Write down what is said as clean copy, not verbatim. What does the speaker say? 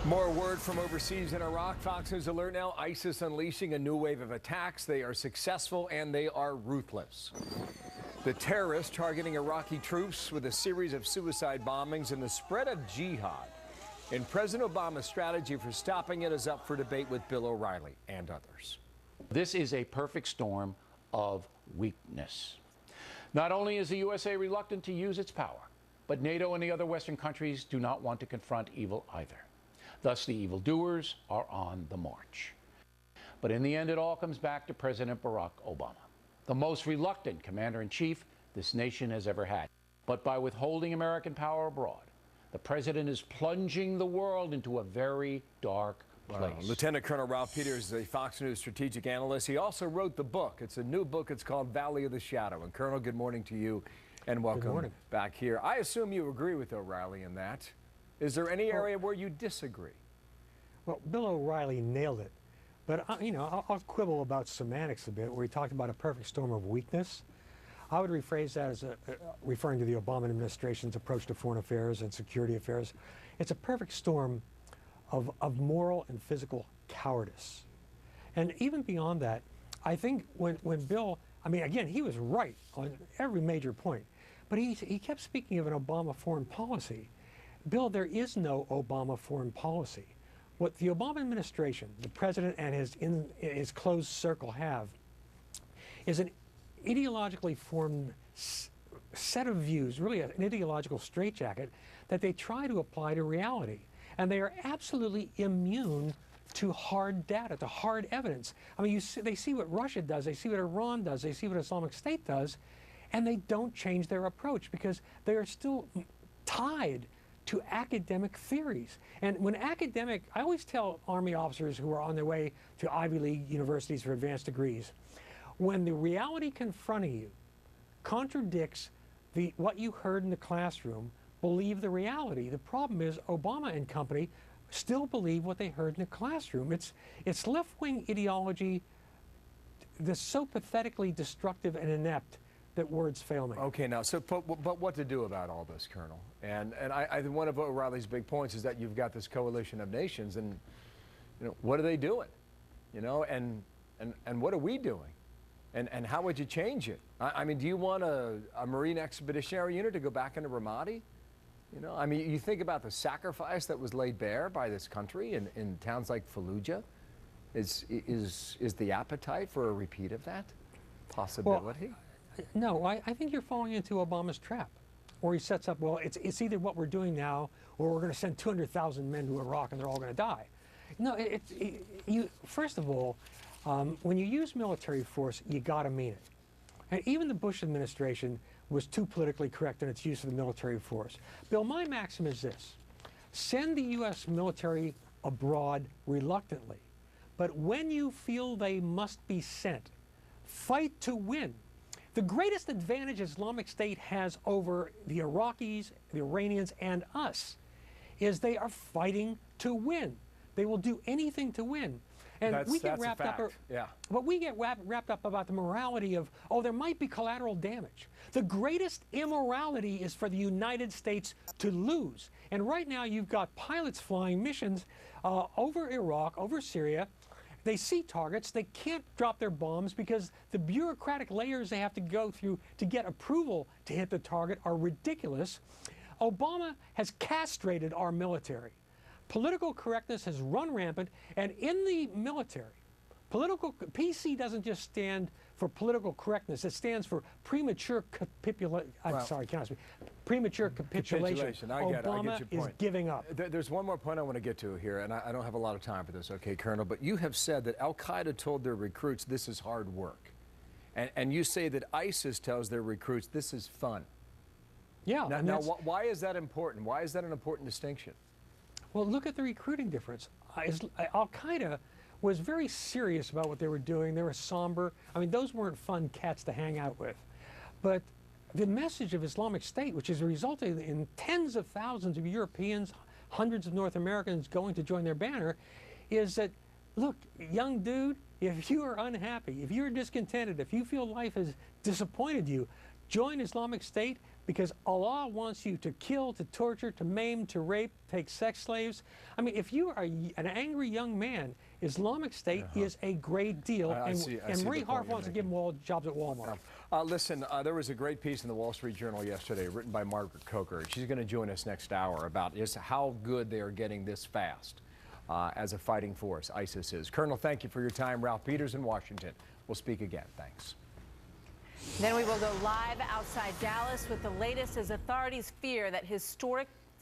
More word from overseas in Iraq. Fox News alert now. ISIS unleashing a new wave of attacks. They are successful and they are ruthless. The terrorists targeting Iraqi troops with a series of suicide bombings and the spread of jihad. And President Obama's strategy for stopping it is up for debate with Bill O'Reilly and others. This is a perfect storm of weakness. Not only is the USA reluctant to use its power, but NATO and the other Western countries do not want to confront evil either. Thus, the evildoers are on the march. But in the end, it all comes back to President Barack Obama, the most reluctant commander-in-chief this nation has ever had. But by withholding American power abroad, the president is plunging the world into a very dark place. Wow. Lieutenant Colonel Ralph Peters is a Fox News strategic analyst. He also wrote the book. It's a new book. It's called Valley of the Shadow. And Colonel, good morning to you and welcome back here. I assume you agree with O'Reilly in that. Is there any area where you disagree? Well, Bill O'Reilly nailed it. But, I'll quibble about semantics a bit, where he talked about a perfect storm of weakness. I would rephrase that as referring to the Obama administration's approach to foreign affairs and security affairs. It's a perfect storm of moral and physical cowardice. And even beyond that, I think when Bill, again, he was right on every major point, but he kept speaking of an Obama foreign policy. Bill, there is no Obama foreign policy. What the Obama administration, the president and his closed circle have, is an ideologically formed set of views, really an ideological straitjacket that they try to apply to reality. And they are absolutely immune to hard data, to hard evidence. They see what Russia does, they see what Iran does, they see what Islamic State does, and they don't change their approach because they are still tied to academic theories. And when I always tell Army officers who are on their way to Ivy League universities for advanced degrees, when the reality confronting you contradicts what you heard in the classroom, believe the reality. The problem is Obama and company still believe what they heard in the classroom. It's left-wing ideology that's so pathetically destructive and inept that words fail me. Okay, now, but what to do about all this, Colonel? And I think one of O'Reilly's big points is that you've got this coalition of nations, and what are they doing? And what are we doing? And how would you change it? Do you want a Marine Expeditionary Unit to go back into Ramadi? You think about the sacrifice that was laid bare by this country in towns like Fallujah. Is the appetite for a repeat of that possibility? Well, no, I think you're falling into Obama's trap, where he sets up, well, it's either what we're doing now, or we're going to send 200,000 men to Iraq and they're all going to die. No, first of all, when you use military force, you got to mean it. And even the Bush administration was too politically correct in its use of the military force. Bill, my maxim is this: send the U.S. military abroad reluctantly, but when you feel they must be sent, fight to win. The greatest advantage Islamic State has over the Iraqis, the Iranians, and us is they are fighting to win. They will do anything to win. And we get wrapped up. Yeah. But we get wrapped up about the morality of, there might be collateral damage. The greatest immorality is for the United States to lose. And right now you've got pilots flying missions over Iraq, over Syria. They see targets. They can't drop their bombs because the bureaucratic layers they have to go through to get approval to hit the target are ridiculous. Obama has castrated our military. Political correctness has run rampant, and in the military, PC doesn't just stand for political correctness. It stands for premature capitulation. Premature capitulation. Obama is giving up. There's one more point I want to get to here, and I don't have a lot of time for this, okay, Colonel, but you have said that Al-Qaeda told their recruits this is hard work. And you say that ISIS tells their recruits this is fun. Yeah. Now why is that important? Why is that an important distinction? Well, look at the recruiting difference. Al-Qaeda was very serious about what they were doing. They were somber. Those weren't fun cats to hang out with. But the message of Islamic State, which has resulted in tens of thousands of Europeans, hundreds of North Americans going to join their banner, is that, look, young dude, if you are unhappy, if you're discontented, if you feel life has disappointed you, join Islamic State. because Allah wants you to kill, to torture, to maim, to rape, take sex slaves. I mean, if you are an angry young man, Islamic State is a great deal. I see Marie the point Harf you're wants to give them all jobs at Walmart. Listen, there was a great piece in the Wall Street Journal yesterday written by Margaret Coker. She's going to join us next hour about just how good they are getting this fast as a fighting force, ISIS is. Colonel, thank you for your time. Ralph Peters in Washington. We'll speak again. Thanks. Then we will go live outside Dallas with the latest as authorities fear that historic